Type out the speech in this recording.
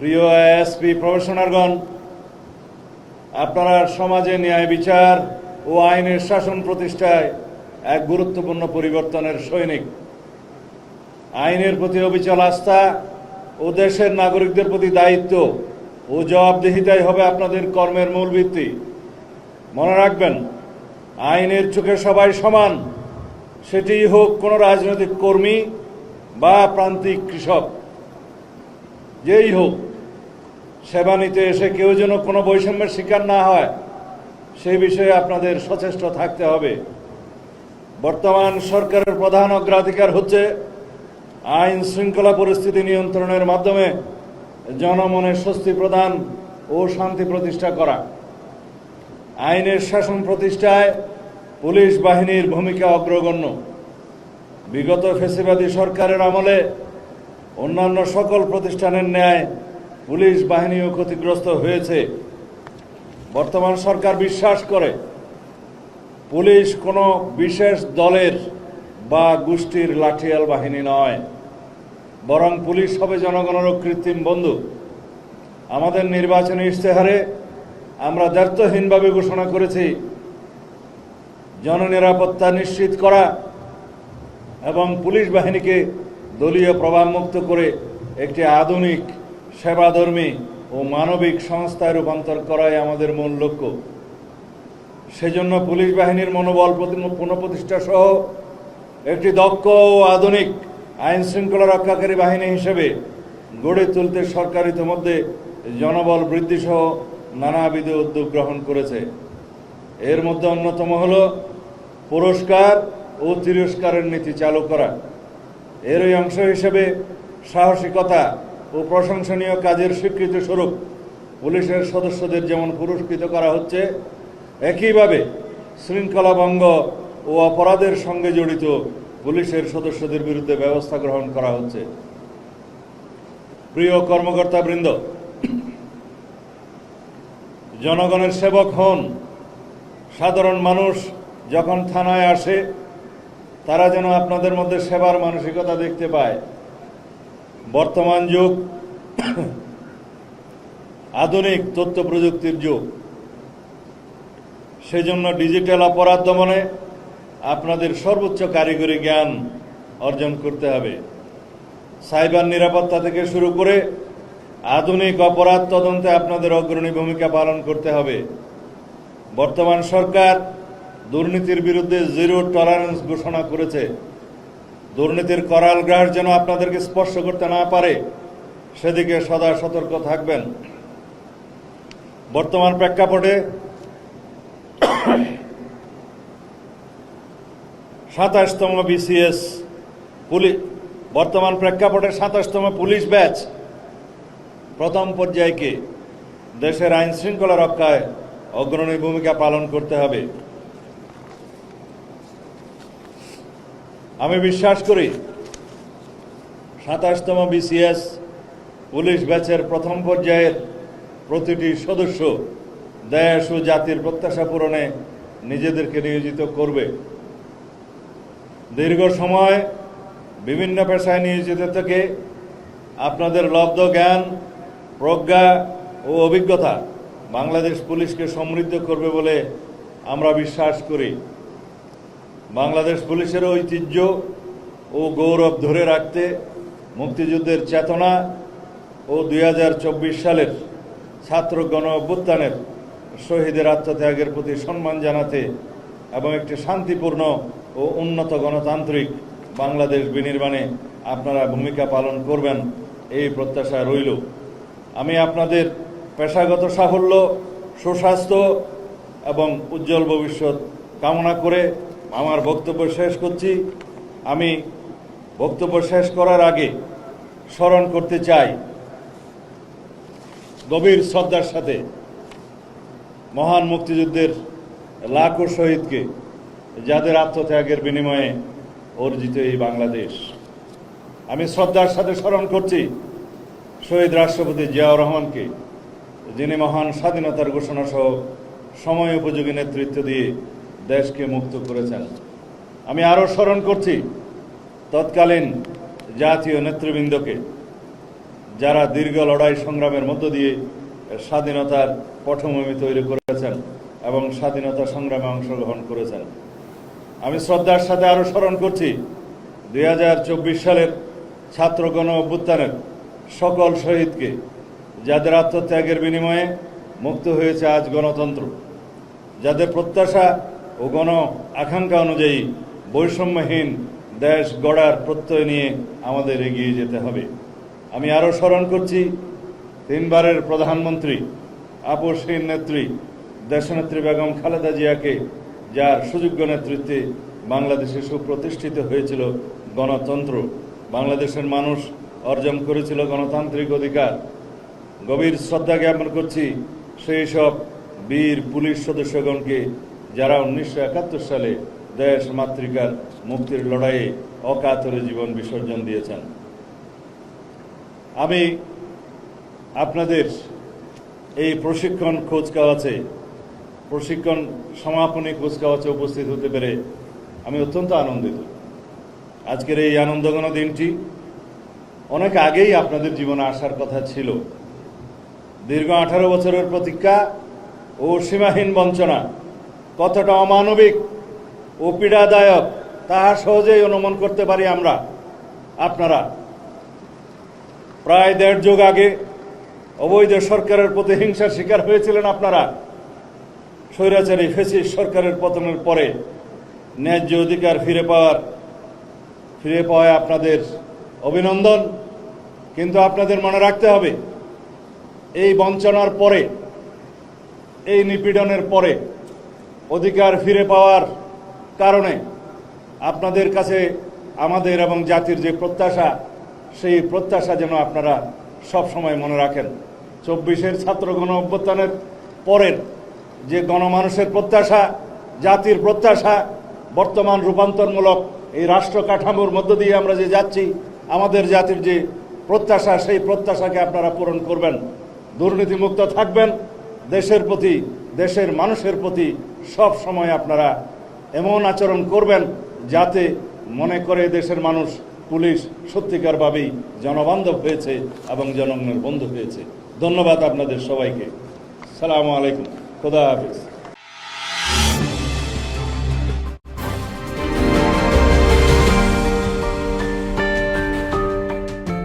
প্রিয় এসপি প্রফেশনালগণ, আপনারা সমাজে ন্যায় বিচার ও আইনের শাসন প্রতিষ্ঠায় এক গুরুত্বপূর্ণ পরিবর্তনের সৈনিক। আইনের প্রতি অবিচল আস্থা ও দেশের নাগরিকদের প্রতি দায়িত্ব ও জবাবদিহিতাই হবে আপনাদের কর্মের মূল ভিত্তি। মনে রাখবেন, আইনের চোখে সবাই সমান, সেটিই হোক কোনো রাজনৈতিক কর্মী বা প্রান্তিক কৃষক, যেই হোক। সেবা নিতে এসে কেউ যেন কোনো বৈষম্যের শিকার না হয়, সেই বিষয়ে আপনাদের সচেষ্ট থাকতে হবে। বর্তমান সরকারের প্রধান অগ্রাধিকার হচ্ছে আইন শৃঙ্খলা পরিস্থিতি নিয়ন্ত্রণের মাধ্যমে জনমনে স্বস্তি প্রদান ও শান্তি প্রতিষ্ঠা করা। আইনের শাসন প্রতিষ্ঠায় পুলিশ বাহিনীর ভূমিকা অগ্রগণ্য। বিগত ফ্যাসিবাদী সরকারের আমলে অন্যান্য সকল প্রতিষ্ঠানের ন্যায় পুলিশ বাহিনীও ক্ষতিগ্রস্ত হয়েছে। বর্তমান সরকার বিশ্বাস করে পুলিশ কোনো বিশেষ দলের বা গোষ্ঠীর লাঠিয়াল বাহিনী নয়, বরং পুলিশ হবে জনগণেরও কৃত্রিম বন্ধু। আমাদের নির্বাচনী ইশতেহারে আমরা দ্ব্যর্থহীনভাবে ঘোষণা করেছি, জননিরাপত্তা নিশ্চিত করা এবং পুলিশ বাহিনীকে দলীয় প্রভাবমুক্ত করে একটি আধুনিক, সেবাধর্মী ও মানবিক সংস্থায় রূপান্তর করাই আমাদের মূল লক্ষ্য। সেজন্য পুলিশ বাহিনীর মনোবল পুনঃপ্রতিষ্ঠা সহ একটি দক্ষ ও আধুনিক আইন শৃঙ্খলা রক্ষাকারী বাহিনী হিসেবে গড়ে তুলতে সরকার ইতিমধ্যে জনবল বৃদ্ধি সহ নানাবিধ উদ্যোগ গ্রহণ করেছে। এর মধ্যে অন্যতম হল পুরস্কার ও তিরস্কারের নীতি চালু করা। এরই অংশ হিসেবে সাহসিকতা ও প্রশংসনীয় কাজের স্বীকৃতি স্বরূপ পুলিশের সদস্যদের যেমন পুরস্কৃত করা হচ্ছে, একইভাবে শৃঙ্খলা ভঙ্গ ও অপরাধের সঙ্গে জড়িত পুলিশের সদস্যদের বিরুদ্ধে ব্যবস্থা গ্রহণ করা হচ্ছে। প্রিয় কর্মকর্তাবৃন্দ, জনগণের সেবক হন। সাধারণ মানুষ যখন থানায় আসে, তারা যেন আপনাদের মধ্যে সেবার মানসিকতা দেখতে পায়। বর্তমান যুগ আধুনিক তথ্য প্রযুক্তির যুগ। সেজন্য ডিজিটাল অপরাধ দমনে আপনাদের সর্বোচ্চ কারিগরি জ্ঞান অর্জন করতে হবে। সাইবার নিরাপত্তা থেকে শুরু করে আধুনিক অপরাধ তদন্তে আপনাদের অগ্রণী ভূমিকা পালন করতে হবে। বর্তমান সরকার দুর্নীতির বিরুদ্ধে জিরো টলারেন্স ঘোষণা করেছে। দুর্নীতির করাল গ্রাস যেন আপনাদেরকে স্পর্শ করতে না পারে, সেদিকে সদা সতর্ক থাকবেন। বর্তমান প্রেক্ষাপটে 27তম বিসিএস পুলিশ ব্যাচ প্রথম পর্যায়কে দেশের আইন শৃঙ্খলা রক্ষায় অগ্রণী ভূমিকা পালন করতে হবে। আমি বিশ্বাস করি 27তম বিসিএস পুলিশ ব্যাচের প্রথম পর্যায়ের প্রতিটি সদস্য দেশ ও জাতির প্রত্যাশা পূরণে নিজেদেরকে নিয়োজিত করবে। দীর্ঘ সময় বিভিন্ন পেশায় নিয়োজিত থেকে আপনাদের লব্ধ জ্ঞান, প্রজ্ঞা ও অভিজ্ঞতা বাংলাদেশ পুলিশকে সমৃদ্ধ করবে বলে আমরা বিশ্বাস করি। বাংলাদেশ পুলিশের ঐতিহ্য ও গৌরব ধরে রাখতে মুক্তিযুদ্ধের চেতনা ও 2024 সালের ছাত্র গণ অভ্যুত্থানের শহীদের আত্মত্যাগের প্রতি সম্মান জানাতে এবং একটি শান্তিপূর্ণ ও উন্নত গণতান্ত্রিক বাংলাদেশ বিনির্মাণে আপনারা ভূমিকা পালন করবেন, এই প্রত্যাশা রইল। আমি আপনাদের পেশাগত সাফল্য, সুস্বাস্থ্য এবং উজ্জ্বল ভবিষ্যৎ কামনা করে আমার বক্তব্য শেষ করছি। আমি বক্তব্য শেষ করার আগে স্মরণ করতে চাই গভীর শ্রদ্ধার সাথে মহান মুক্তিযুদ্ধের লাখো শহীদকে, যাদের আত্মত্যাগের বিনিময়ে অর্জিত এই বাংলাদেশ। আমি শ্রদ্ধার সাথে স্মরণ করছি শহীদ রাষ্ট্রপতি জিয়াউর রহমানকে, যিনি মহান স্বাধীনতার ঘোষণা সহ সময় উপযোগী নেতৃত্ব দিয়ে দেশকে মুক্ত করেছেন। আমি আরও স্মরণ করছি তৎকালীন জাতীয় নেতৃবৃন্দকে, যারা দীর্ঘ লড়াই সংগ্রামের মধ্য দিয়ে স্বাধীনতার পটভূমি তৈরি করেছেন এবং স্বাধীনতা সংগ্রামে অংশগ্রহণ করেছেন। আমি শ্রদ্ধার সাথে আরও স্মরণ করছি 2024 সালের ছাত্র গণ অভ্যুত্থানের সকল শহীদকে, যাদের আত্মত্যাগের বিনিময়ে মুক্ত হয়েছে আজ গণতন্ত্র, যাদের প্রত্যাশা ও গণ আকাঙ্ক্ষা অনুযায়ী বৈষম্যহীন দেশ গড়ার প্রত্যয় নিয়ে আমাদের এগিয়ে যেতে হবে। আমি আরও স্মরণ করছি 3 বারের প্রধানমন্ত্রী, আপসহীন নেত্রী দেশনেত্রী বেগম খালেদা জিয়াকে, যার সুযোগ্য নেতৃত্বে বাংলাদেশে সুপ্রতিষ্ঠিত হয়েছিল গণতন্ত্র, বাংলাদেশের মানুষ অর্জন করেছিল গণতান্ত্রিক অধিকার। গভীর শ্রদ্ধা জ্ঞাপন করছি সেই সব বীর পুলিশ সদস্যগণকে, যারা 1971 সালে দেশ মাতৃকার মুক্তির লড়াইয়ে অকাতরে জীবন বিসর্জন দিয়েছেন। আমি আপনাদের এই প্রশিক্ষণ সমাপনী কুচকাওয়াজে উপস্থিত হতে পেরে আমি অত্যন্ত আনন্দিত। আজকের এই আনন্দঘন দিনটি অনেক আগেই আপনাদের জীবনে আসার কথা ছিল। দীর্ঘ 18 বছরের প্রতীক্ষা ও সীমাহীন বঞ্চনা কতটা অমানবিক ও পীড়াদায়ক তাহা সহজেই অনুমান করতে পারি আমরা। আপনারা প্রায় 1.5 যুগ আগে অবৈধ সরকারের প্রতিহিংসার শিকার হয়েছিলেন। আপনারা স্বৈরাচারী ফ্যাসিস্ট সরকারের পতনের পরে ন্যায্য অধিকার ফিরে পাওয়ায় আপনাদের অভিনন্দন। কিন্তু আপনাদের মনে রাখতে হবে, এই বঞ্চনার পরে, এই নিপীড়নের পরে অধিকার ফিরে পাওয়ার কারণে আপনাদের কাছে আমাদের এবং জাতির যে প্রত্যাশা, সেই প্রত্যাশা যেন আপনারা সব সময় মনে রাখেন। 24-এর ছাত্র গণ অভ্যুত্থানের পরের যে গণমানুষের প্রত্যাশা, জাতির প্রত্যাশা, বর্তমান রূপান্তরমূলক এই রাষ্ট্র কাঠামোর মধ্য দিয়ে আমরা যে যাচ্ছি, আমাদের জাতির যে প্রত্যাশা, সেই প্রত্যাশাকে আপনারা পূরণ করবেন, দুর্নীতিমুক্ত থাকবেন, দেশের প্রতি, দেশের মানুষের প্রতি সব সময় আপনারা এমন আচরণ করবেন যাতে মনে করে দেশের মানুষ পুলিশ সত্যিকারভাবেই জনবান্ধব হয়েছে এবং জনগণের বন্ধু হয়েছে। ধন্যবাদ আপনাদের সবাইকে। সালামু আলাইকুম। খোদা হাফেজ।